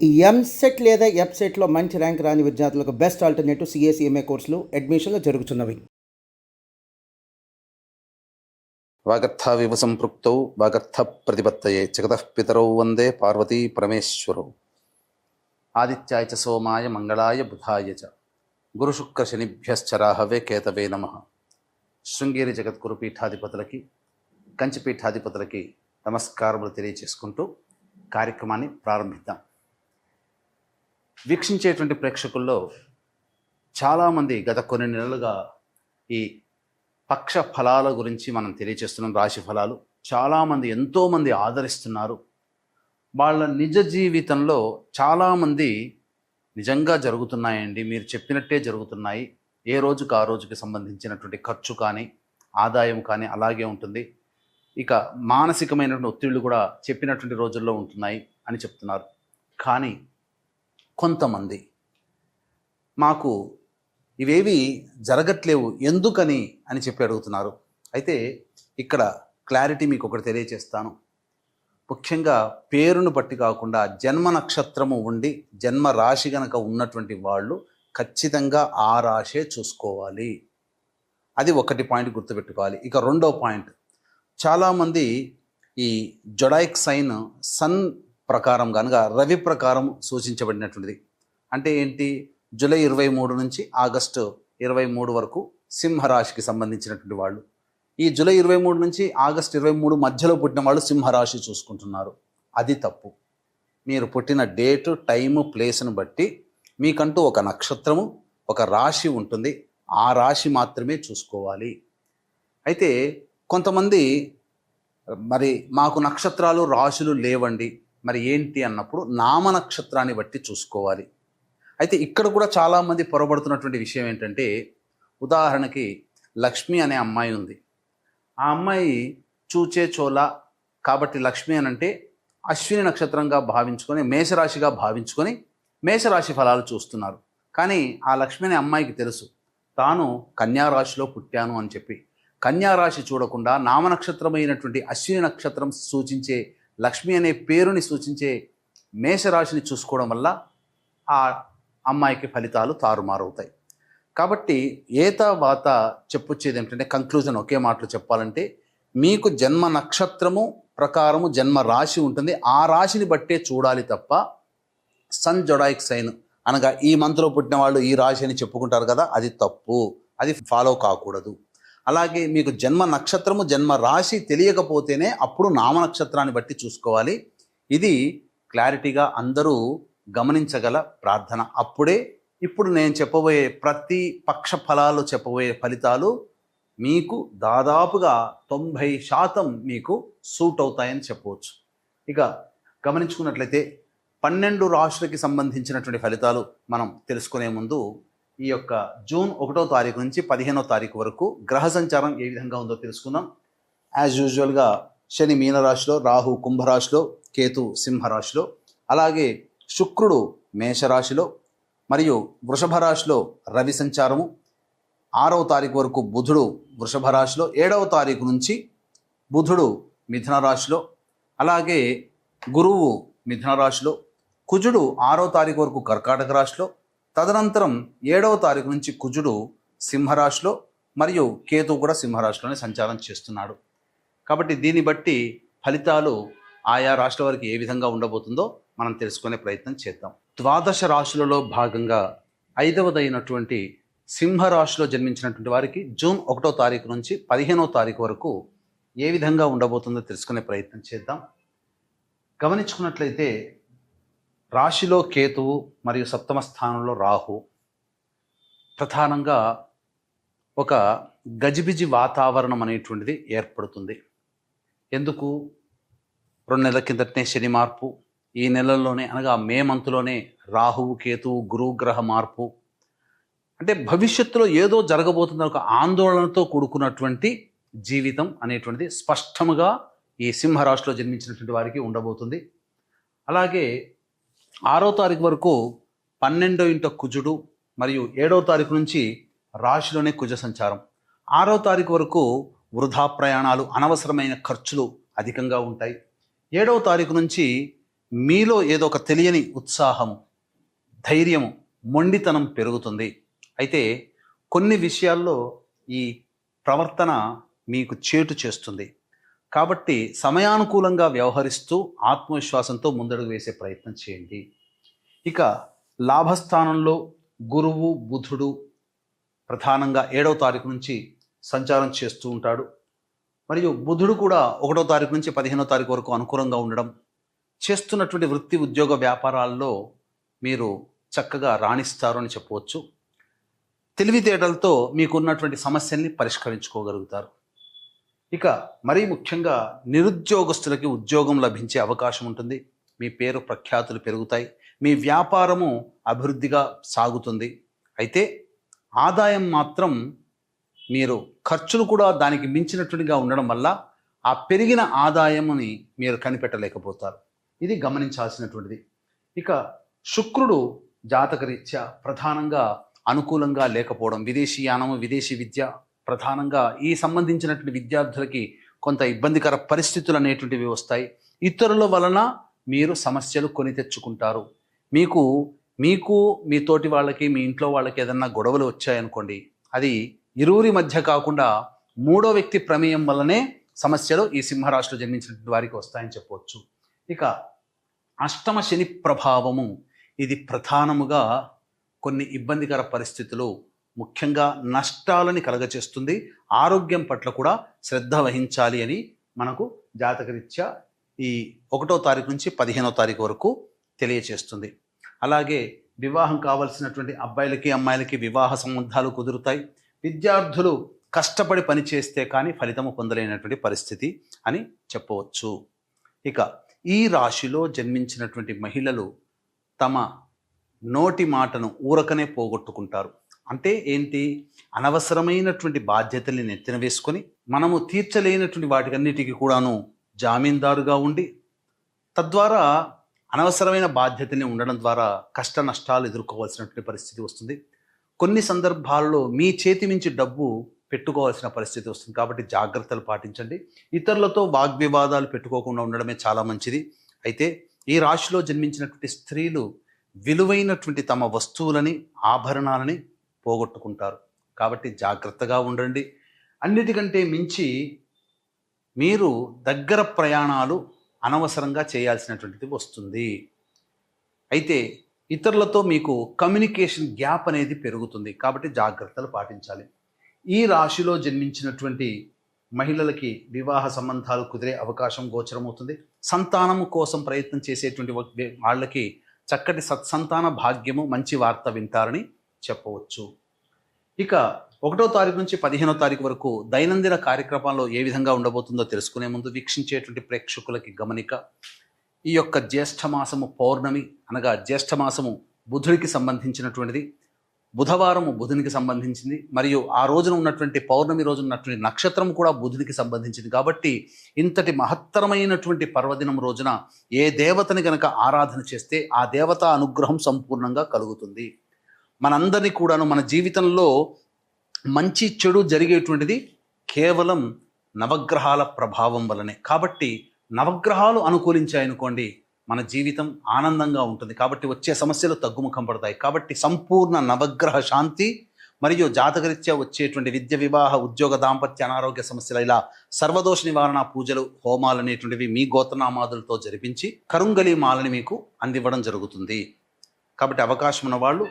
ఈ ఎంసెట్ లేదా ఎఫ్సెట్లో మంచి ర్యాంక్ రాని విద్యార్థులకు బెస్ట్ ఆల్టర్నేటివ్ సిఎస్ఈఎంఏ కోర్సులు అడ్మిషన్లు జరుగుతున్నవి. వాగర్థావివ సంపృక్తౌ వాగర్థ ప్రతిపత్తయే జగతః పితరౌ వందే పార్వతీ పరమేశ్వరౌ. ఆదిత్యాయ చ సోమాయ మంగళాయ బుధాయ చ గురుశుక్ర శనిభ్యశ్చరాహవే కేతవే నమః. శృంగేరి జగద్గురు పీఠాధిపతులకి, కంచి పీఠాధిపతులకి నమస్కారములు తెలియచేసుకుంటూ కార్యక్రమాన్ని ప్రారంభిద్దాం. వీక్షించేటువంటి ప్రేక్షకుల్లో చాలామంది గత కొన్ని నెలలుగా ఈ పక్ష ఫలాల గురించి మనం తెలియచేస్తున్నాం. రాశి ఫలాలు చాలామంది ఎంతోమంది ఆదరిస్తున్నారు. వాళ్ళ నిజ జీవితంలో చాలామంది నిజంగా జరుగుతున్నాయండి, మీరు చెప్పినట్టే జరుగుతున్నాయి, ఏ రోజుకు ఆ రోజుకి సంబంధించినటువంటి ఖర్చు కానీ ఆదాయం కానీ అలాగే ఉంటుంది, ఇక మానసికమైనటువంటి ఒత్తిళ్లు కూడా చెప్పినటువంటి రోజుల్లో ఉంటున్నాయి అని చెప్తున్నారు. కానీ కొంతమంది మాకు ఇవేవి జరగట్లేవు ఎందుకని అని చెప్పి అడుగుతున్నారు. అయితే ఇక్కడ క్లారిటీ మీకు ఒకటి తెలియచేస్తాను. ముఖ్యంగా పేరును బట్టి కాకుండా జన్మ నక్షత్రము ఉండి జన్మ రాశి గనక ఉన్నటువంటి వాళ్ళు ఖచ్చితంగా ఆ రాశే చూసుకోవాలి. అది ఒకటి పాయింట్ గుర్తుపెట్టుకోవాలి. ఇక రెండో పాయింట్, చాలామంది ఈ జొడాయిక్ సైన్ సన్ ప్రకారం కనుక రవి ప్రకారం సూచించబడినటువంటిది. అంటే ఏంటి, జూలై 23 నుంచి ఆగస్టు 23 వరకు సింహరాశికి సంబంధించినటువంటి వాళ్ళు. ఈ జూలై 23 నుంచి ఆగస్టు 23 మధ్యలో పుట్టిన వాళ్ళు సింహరాశి చూసుకుంటున్నారు. అది తప్పు. మీరు పుట్టిన డేటు, టైము, ప్లేస్ను బట్టి మీకంటూ ఒక నక్షత్రము, ఒక రాశి ఉంటుంది. ఆ రాశి మాత్రమే చూసుకోవాలి. అయితే కొంతమంది మరి మాకు నక్షత్రాలు రాశులు లేవండి, మరి ఏంటి అన్నప్పుడు నామ నక్షత్రాన్ని బట్టి చూసుకోవాలి. అయితే ఇక్కడ కూడా చాలామంది పొరబడుతున్నటువంటి విషయం ఏంటంటే, ఉదాహరణకి లక్ష్మి అనే అమ్మాయి ఉంది. ఆ అమ్మాయి చూచే చోళ కాబట్టి లక్ష్మి అని అంటే అశ్విని నక్షత్రంగా భావించుకొని, మేషరాశిగా భావించుకొని మేషరాశి ఫలాలు చూస్తున్నారు. కానీ ఆ లక్ష్మి అనే అమ్మాయికి తెలుసు తాను కన్యారాశిలో పుట్టాను అని చెప్పి. కన్యారాశి చూడకుండా నామనక్షత్రమైనటువంటి అశ్విని నక్షత్రం సూచించే లక్ష్మి అనే పేరుని సూచించే మేషరాశిని చూసుకోవడం వల్ల ఆ అమ్మాయికి ఫలితాలు తారుమారవుతాయి. కాబట్టి ఏతావాత చెప్పొచ్చేది ఏమిటంటే, కంక్లూజన్ ఒకే మాటలో చెప్పాలంటే, మీకు జన్మ నక్షత్రము ప్రకారము జన్మ రాశి ఉంటుంది. ఆ రాశిని బట్టే చూడాలి తప్ప సన్ జొడాయిక్ సైన్ అనగా ఈ మంత్లో పుట్టిన వాళ్ళు ఈ రాశి అని చెప్పుకుంటారు కదా, అది తప్పు. అది ఫాలో కాకూడదు. అలాగే మీకు జన్మ నక్షత్రము జన్మ రాశి తెలియకపోతేనే అప్పుడు నామ నక్షత్రాన్ని బట్టి చూసుకోవాలి. ఇది క్లారిటీగా అందరూ గమనించగల ప్రార్థన. అప్పుడే ఇప్పుడు నేను చెప్పబోయే ప్రతి పక్ష ఫలాలు, చెప్పబోయే ఫలితాలు మీకు దాదాపుగా 90% మీకు సూట్ అవుతాయని చెప్పవచ్చు. ఇక గమనించుకున్నట్లయితే 12 రాశులకి సంబంధించినటువంటి ఫలితాలు మనం తెలుసుకునే ముందు ఈ యొక్క జూన్ 1వ తారీఖు నుంచి 15వ తారీఖు వరకు గ్రహ సంచారం ఏ విధంగా ఉందో తెలుసుకుందాం. యాజ్ యూజువల్గా శని మీనరాశిలో, రాహు కుంభరాశిలో, కేతు సింహరాశిలో, అలాగే శుక్రుడు మేషరాశిలో మరియు వృషభ రాశిలో రవి సంచారము, 6వ తారీఖు వరకు బుధుడు వృషభ రాశిలో, 7వ తారీఖు నుంచి బుధుడు మిథున రాశిలో, అలాగే గురువు మిథున రాశిలో, కుజుడు 6వ తారీఖు వరకు కర్కాటక రాశిలో, తదనంతరం 7వ తారీఖు నుంచి కుజుడు సింహరాశిలో మరియు కేతు కూడా సింహరాశిలోనే సంచారం చేస్తున్నాడు. కాబట్టి దీన్ని బట్టి ఫలితాలు ఆయా రాశుల వారికి ఏ విధంగా ఉండబోతుందో మనం తెలుసుకునే ప్రయత్నం చేద్దాం. ద్వాదశ రాశులలో భాగంగా 5వదైనటువంటి సింహరాశిలో జన్మించినటువంటి వారికి జూన్ 1వ తారీఖు నుంచి 15వ తారీఖు వరకు ఏ విధంగా ఉండబోతుందో తెలుసుకునే ప్రయత్నం చేద్దాం. గమనించుకున్నట్లయితే రాశిలో కేతువు మరియు 7వ స్థానంలో రాహు. ప్రధానంగా ఒక గజిబిజి వాతావరణం అనేటువంటిది ఏర్పడుతుంది. ఎందుకు? 2 నెలల కిందటనే శని మార్పు, ఈ నెలల్లోనే అనగా మే మంత్లోనే రాహువు కేతువు గురుగ్రహ మార్పు. అంటే భవిష్యత్తులో ఏదో జరగబోతున్న ఒక ఆందోళనతో కూడుకున్నటువంటి జీవితం అనేటువంటిది స్పష్టముగా ఈ సింహరాశిలో జన్మించినటువంటి వారికి ఉండబోతుంది. అలాగే 6వ తారీఖు వరకు 12వ ఇంట కుజుడు మరియు 7వ తారీఖు నుంచి రాశిలోనే కుజ సంచారం. 6వ తారీఖు వరకు వృధా ప్రయాణాలు, అనవసరమైన ఖర్చులు అధికంగా ఉంటాయి. 7వ తారీఖు నుంచి మీలో ఏదో ఒక తెలియని ఉత్సాహము, ధైర్యము, మొండితనం పెరుగుతుంది. అయితే కొన్ని విషయాల్లో ఈ ప్రవర్తన మీకు చేటు చేస్తుంది. కాబట్టి సమయానుకూలంగా వ్యవహరిస్తూ ఆత్మవిశ్వాసంతో ముందడుగు వేసే ప్రయత్నం చేయండి. ఇక లాభస్థానంలో గురువు బుధుడు ప్రధానంగా 7వ తారీఖు నుంచి సంచారం చేస్తూ ఉంటాడు. మరియు బుధుడు కూడా 1వ తారీఖు నుంచి 15వ తారీఖు వరకు అనుకూలంగా ఉండడం చేస్తున్నటువంటి వృత్తి ఉద్యోగ వ్యాపారాల్లో మీరు చక్కగా రాణిస్తారు అని చెప్పవచ్చు. తెలివితేటలతో మీకున్నటువంటి సమస్యల్ని పరిష్కరించుకోగలుగుతారు. ఇక మరీ ముఖ్యంగా నిరుద్యోగస్తులకి ఉద్యోగం లభించే అవకాశం ఉంటుంది. మీ పేరు ప్రఖ్యాతులు పెరుగుతాయి. మీ వ్యాపారము అభివృద్ధిగా సాగుతుంది. అయితే ఆదాయం మాత్రం మీరు ఖర్చులు కూడా దానికి మించినట్టుగా ఉండడం వల్ల ఆ పెరిగిన ఆదాయముని మీరు కనిపెట్టలేకపోతారు. ఇది గమనించాల్సినటువంటిది. ఇక శుక్రుడు జాతకరీత్యా ప్రధానంగా అనుకూలంగా లేకపోవడం, విదేశీయానము, విదేశీ విద్య ప్రధానంగా ఈ సంబంధించినటువంటి విద్యార్థులకి కొంత ఇబ్బందికర పరిస్థితులు అనేటువంటివి వస్తాయి. ఇతరుల వలన మీరు సమస్యలు కొని తెచ్చుకుంటారు. మీకు మీ తోటి వాళ్ళకి, మీ ఇంట్లో వాళ్ళకి ఏదన్నా గొడవలు వచ్చాయనుకోండి, అది ఇరువురి మధ్య కాకుండా 3వ వ్యక్తి ప్రమేయం వల్లనే సమస్యలు ఈ సింహరాశిలో జన్మించినటువంటి వారికి వస్తాయని చెప్పవచ్చు. ఇక అష్టమ శని ప్రభావము ఇది ప్రధానముగా కొన్ని ఇబ్బందికర పరిస్థితులు, ముఖ్యంగా నష్టాలని కలగచేస్తుంది. ఆరోగ్యం పట్ల కూడా శ్రద్ధ వహించాలి అని మనకు జాతకరీత్యా ఈ 1వ తారీఖు నుంచి 15వ తారీఖు వరకు తెలియచేస్తుంది. అలాగే వివాహం కావలసినటువంటి అబ్బాయిలకి అమ్మాయిలకి వివాహ సంబంధాలు కుదురుతాయి. విద్యార్థులు కష్టపడి పనిచేస్తే కానీ ఫలితము పొందలేనటువంటి పరిస్థితి అని చెప్పవచ్చు. ఇక ఈ రాశిలో జన్మించినటువంటి మహిళలు తమ నోటి మాటను ఊరకనే పోగొట్టుకుంటారు. అంటే ఏంటి? అనవసరమైనటువంటి బాధ్యతల్ని నెత్తిన వేసుకొని మనము తీర్చలేనటువంటి వాటికన్నిటికీ కూడాను జామీందారుగా ఉండి తద్వారా అనవసరమైన బాధ్యతల్ని ఉండడం ద్వారా కష్ట నష్టాలు ఎదుర్కోవాల్సినటువంటి పరిస్థితి వస్తుంది. కొన్ని సందర్భాల్లో మీ చేతి మించి డబ్బు పెట్టుకోవాల్సిన పరిస్థితి వస్తుంది. కాబట్టి జాగ్రత్తలు పాటించండి. ఇతరులతో వాగ్వివాదాలు పెట్టుకోకుండా ఉండడమే చాలా మంచిది. అయితే ఈ రాశిలో జన్మించినటువంటి స్త్రీలు విలువైనటువంటి తమ వస్తువులని, ఆభరణాలని పోగొట్టుకుంటారు. కాబట్టి జాగ్రత్తగా ఉండండి. అన్నిటికంటే మించి మీరు దగ్గర ప్రయాణాలు అనవసరంగా చేయాల్సినటువంటిది వస్తుంది. అయితే ఇతరులతో మీకు కమ్యూనికేషన్ గ్యాప్ అనేది పెరుగుతుంది. కాబట్టి జాగ్రత్తలు పాటించాలి. ఈ రాశిలో జన్మించినటువంటి మహిళలకి వివాహ సంబంధాలు కుదిరే అవకాశం గోచరమవుతుంది. సంతానము కోసం ప్రయత్నం చేసేటువంటి వాళ్ళకి చక్కటి సత్సంతాన భాగ్యము, మంచి వార్త వింటారని చెప్పవచ్చు. ఇక 1వ తారీఖు నుంచి 15వ తారీఖు వరకు దైనందిన కార్యక్రమాల్లో ఏ విధంగా ఉండబోతుందో తెలుసుకునే ముందు వీక్షించేటువంటి ప్రేక్షకులకి గమనిక. ఈ యొక్క జ్యేష్ఠమాసము పౌర్ణమి అనగా జ్యేష్ఠమాసము బుధుడికి సంబంధించినటువంటిది. బుధవారము బుధునికి సంబంధించింది. మరియు ఆ రోజున ఉన్నటువంటి పౌర్ణమి రోజున ఉన్నటువంటి నక్షత్రం కూడా బుధునికి సంబంధించింది. కాబట్టి ఇంతటి మహత్తరమైనటువంటి పర్వదినం రోజున ఏ దేవతని గనక ఆరాధన చేస్తే ఆ దేవత అనుగ్రహం సంపూర్ణంగా కలుగుతుంది. మనందరినీ కూడాను మన జీవితంలో మంచి చెడు జరిగేటువంటిది కేవలం నవగ్రహాల ప్రభావం వల్లనే. కాబట్టి నవగ్రహాలు అనుకూలించాయనుకోండి, మన జీవితం ఆనందంగా ఉంటుంది. కాబట్టి వచ్చే సమస్యలు తగ్గుముఖం పడతాయి. కాబట్టి సంపూర్ణ నవగ్రహ శాంతి మరియు జాతకరీత్యా వచ్చేటువంటి విద్య, వివాహ, ఉద్యోగ, దాంపత్య, అనారోగ్య సమస్యలు, ఇలా సర్వదోష నివారణ పూజలు, హోమాలు అనేటువంటివి మీ గోత్రనామాదులతో జరిపించి కరుంగలి మాలని మీకు అందివ్వడం జరుగుతుంది. కాబట్టి అవకాశం ఉన్న వాళ్ళు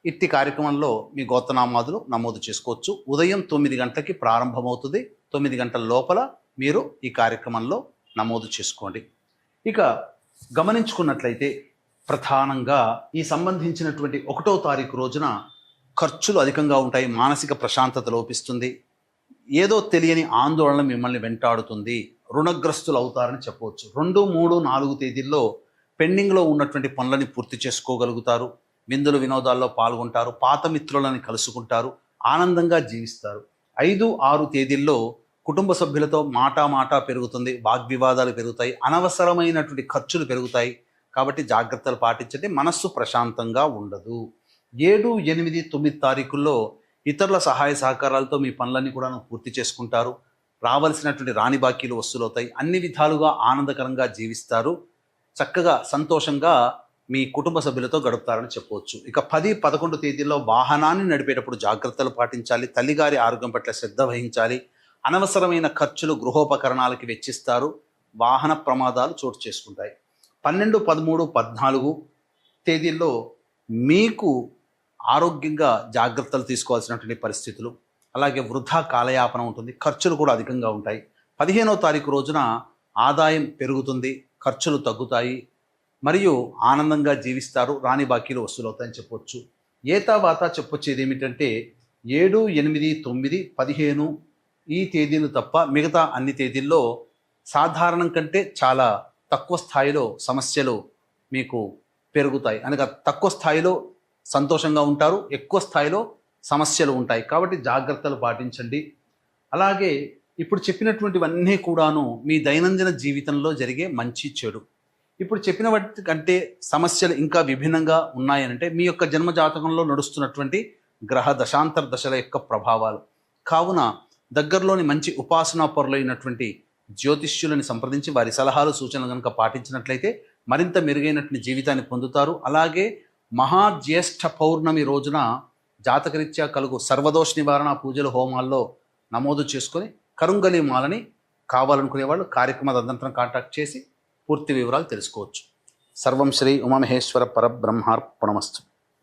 ఇట్టి కార్యక్రమంలో మీ గోత్రనామాదులు నమోదు చేసుకోవచ్చు. ఉదయం 9 గంటలకి ప్రారంభమవుతుంది. 9 గంటల లోపల మీరు ఈ కార్యక్రమంలో నమోదు చేసుకోండి. ఇక గమనించుకున్నట్లయితే ప్రధానంగా ఈ సంబంధించినటువంటి 1వ తారీఖు రోజున ఖర్చులు అధికంగా ఉంటాయి. మానసిక ప్రశాంతత లోపిస్తుంది. ఏదో తెలియని ఆందోళన మిమ్మల్ని వెంటాడుతుంది. రుణగ్రస్తులు అవుతారని చెప్పవచ్చు. 2, 3, 4 తేదీల్లో పెండింగ్లో ఉన్నటువంటి పనులని పూర్తి చేసుకోగలుగుతారు. విందులు వినోదాల్లో పాల్గొంటారు. పాత మిత్రులని కలుసుకుంటారు. ఆనందంగా జీవిస్తారు. 5, 6 తేదీల్లో కుటుంబ సభ్యులతో మాట పెరుగుతుంది. వాగ్వివాదాలు పెరుగుతాయి. అనవసరమైనటువంటి ఖర్చులు పెరుగుతాయి. కాబట్టి జాగ్రత్తలు పాటించండి. మనస్సు ప్రశాంతంగా ఉండదు. 7, 8, 9 తారీఖుల్లో ఇతరుల సహాయ సహకారాలతో మీ పనులన్నీ కూడా పూర్తి చేసుకుంటారు. రావాల్సినటువంటి రాణి బాకీలు వసూలవుతాయి. అన్ని విధాలుగా ఆనందకరంగా జీవిస్తారు. చక్కగా సంతోషంగా మీ కుటుంబ సభ్యులతో గడుపుతారని చెప్పవచ్చు. ఇక 10, 11 తేదీల్లో వాహనాన్ని నడిపేటప్పుడు జాగ్రత్తలు పాటించాలి. తల్లిగారి ఆరోగ్యం పట్ల శ్రద్ధ వహించాలి. అనవసరమైన ఖర్చులు గృహోపకరణాలకి వెచ్చిస్తారు. వాహన ప్రమాదాలు చోటు చేసుకుంటాయి. 12, 13, 14 తేదీల్లో మీకు ఆరోగ్యంగా జాగ్రత్తలు తీసుకోవాల్సినటువంటి పరిస్థితులు, అలాగే వృధా కాలయాపన ఉంటుంది. ఖర్చులు కూడా అధికంగా ఉంటాయి. 15వ తారీఖు రోజున ఆదాయం పెరుగుతుంది, ఖర్చులు తగ్గుతాయి, మరియు ఆనందంగా జీవిస్తారు. రాని బాకీలు వసూలవుతాయని చెప్పొచ్చు. ఏతావాత చెప్పొచ్చేది ఏమిటంటే 7, 8, 9, 15 ఈ తేదీలు తప్ప మిగతా అన్ని తేదీల్లో సాధారణం కంటే చాలా తక్కువ స్థాయిలో సమస్యలు మీకు పెరుగుతాయి. అనగా తక్కువ స్థాయిలో సంతోషంగా ఉంటారు, ఎక్కువ స్థాయిలో సమస్యలు ఉంటాయి. కాబట్టి జాగ్రత్తలు పాటించండి. అలాగే ఇప్పుడు చెప్పినటువంటివన్నీ కూడాను మీ దైనందిన జీవితంలో జరిగే మంచి చెడు. ఇప్పుడు చెప్పిన వాటి కంటే సమస్యలు ఇంకా విభిన్నంగా ఉన్నాయనంటే మీ యొక్క జన్మ జాతకంలో నడుస్తున్నటువంటి గ్రహ దశాంతర దశల యొక్క ప్రభావాలు. కావున దగ్గరలోని మంచి ఉపాసనా పరులైనటువంటి జ్యోతిష్యులని సంప్రదించి వారి సలహాలు సూచనలు కనుక పాటించినట్లయితే మరింత మెరుగైనటువంటి జీవితాన్ని పొందుతారు. అలాగే మహాజ్యేష్ఠ పౌర్ణమి రోజున జాతకరీత్యా కలుగు సర్వదోష నివారణ పూజలు హోమాల్లో నమోదు చేసుకొని కరుంగలి మాలని కావాలనుకునే వాళ్ళు కార్యక్రమ అనంతరం కాంటాక్ట్ చేసి పూర్తి వివరాలు తెలుసుకోవచ్చు. సర్వం శ్రీ ఉమామహేశ్వర పరబ్రహ్మార్పణమస్తు.